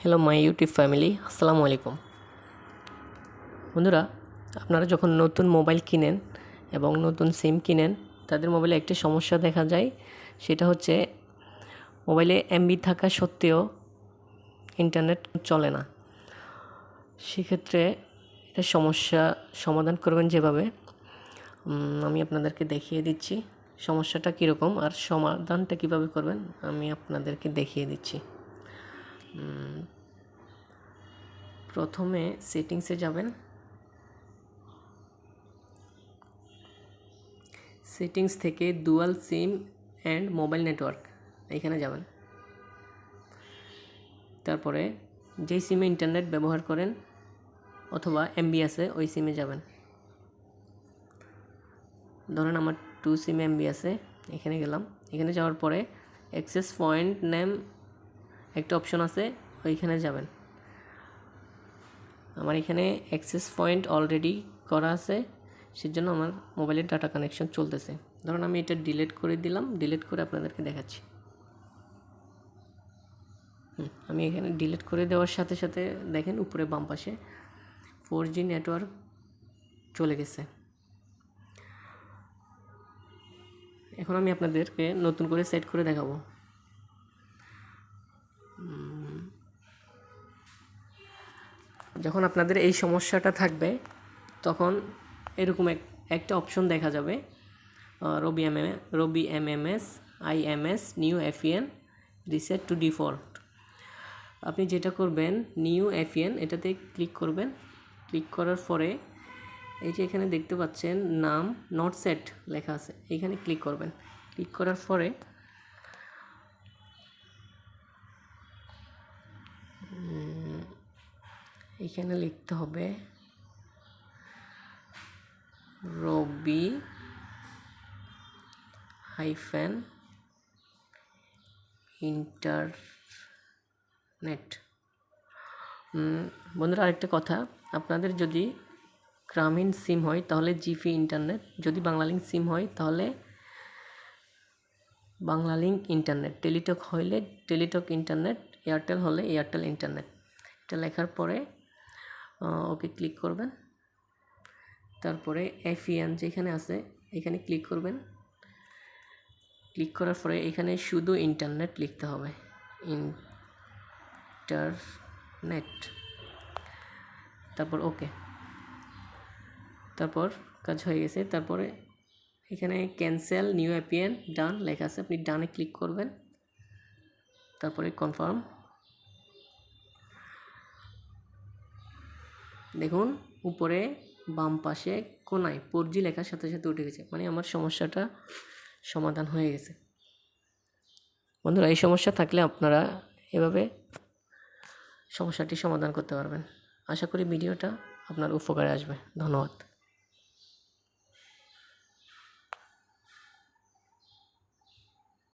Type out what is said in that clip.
Hello my YouTube family, আসসালামু আলাইকুম। বন্ধুরা, আপনারা যখন নতুন মোবাইল কিনেন এবং নতুন সিম কিনেন, তাদের মোবাইলে একটি সমস্যা দেখা যায়। সেটা হচ্ছে মোবাইলে এমবি থাকা সত্ত্বেও ইন্টারনেট চলে না। সেক্ষেত্রে এটা সমস্যা সমাধান করবেন যেভাবে, আমি আপনাদেরকে দেখিয়ে দিচ্ছি সমস্যাটা কীরকম আর সমাধানটা কীভাবে করবেন আমি আপনাদেরকে দেখিয়ে দিচ্ছি। প্রথমে সেটিংসে যাবেন। সেটিংস থেকে dual SIM and mobile network এখানে যাবেন। তারপরে যেই সিমে ইন্টারনেট ব্যবহার করেন অথবা এমবি আছে ওই সিমে যাবেন। ধরেন আমার 2 সিমে এমবি আছে, এখানে গেলাম। এখানে যাওয়ার পরে অ্যাক্সেস পয়েন্ট নেম একটা অপশন আছে, ওইখানে যাবেন। আমার এখানে অ্যাক্সেস পয়েন্ট অলরেডি করা আছে, সেজন্য আমার মোবাইলের ডাটা কানেকশন চলতেছে। ধরুন আমি এটা ডিলিট করে দিলাম, ডিলিট করে আপনাদেরকে দেখাচ্ছি। আমি এখানে ডিলিট করে দেওয়ার সাথে সাথে দেখেন উপরে বাম পাশে 4G নেটওয়ার্ক চলে গেছে। এখন আমি আপনাদেরকে নতুন করে সেট করে দেখাবো। যখন আপনাদের এই সমস্যাটা থাকবে তখন এরকম একটা অপশন দেখা যাবে, Robi MMS IMS new FN reset to default. আপনি যেটা করবেন, নিউ এফএন এটাতে ক্লিক করবেন। ক্লিক করার পরে এই যে এখানে দেখতে পাচ্ছেন নাম নট সেট লেখা আছে, এখানে ক্লিক করবেন। ক্লিক করার পরে এখানে লিখতে হবে রবি -ইন্টারনেট। বন্ধুরা, আরেকটা কথা, আপনাদের যদি গ্রামীণ সিম হয় তাহলে জিপি ইন্টারনেট, যদি বাংলালিংক সিম হয় তাহলে বাংলালিংক ইন্টারনেট, টেলিটক হলে টেলিটক ইন্টারনেট, এয়ারটেল হলে এয়ারটেল ইন্টারনেট। এটা লেখার পরে ওকে ক্লিক করবেন। তারপরে এফএন যেখানে আছে এখানে ক্লিক করবেন। ক্লিক করার পরে এখানে শুধু ইন্টারনেট লিখতে হবে, ইন্টারনেট, তারপর ওকে। তারপর কাজ হয়ে গেছে। তারপরে এখানে ক্যান্সেল নিউ এপিএন ডান লেখা আছে, আপনি ডানে ক্লিক করবেন। তারপরে কনফার্ম। দেখুন উপরে বাম পাশে কোনায় 4G লেখার সাথে সাথে উঠে গেছে, মানে আমার সমস্যাটা সমাধান হয়ে গেছে। বন্ধুরা, এই সমস্যা থাকলে আপনারা এভাবে সমস্যাটি সমাধান করতে পারবেন। আশা করি ভিডিওটা আপনার উপকারে আসবে। ধন্যবাদ।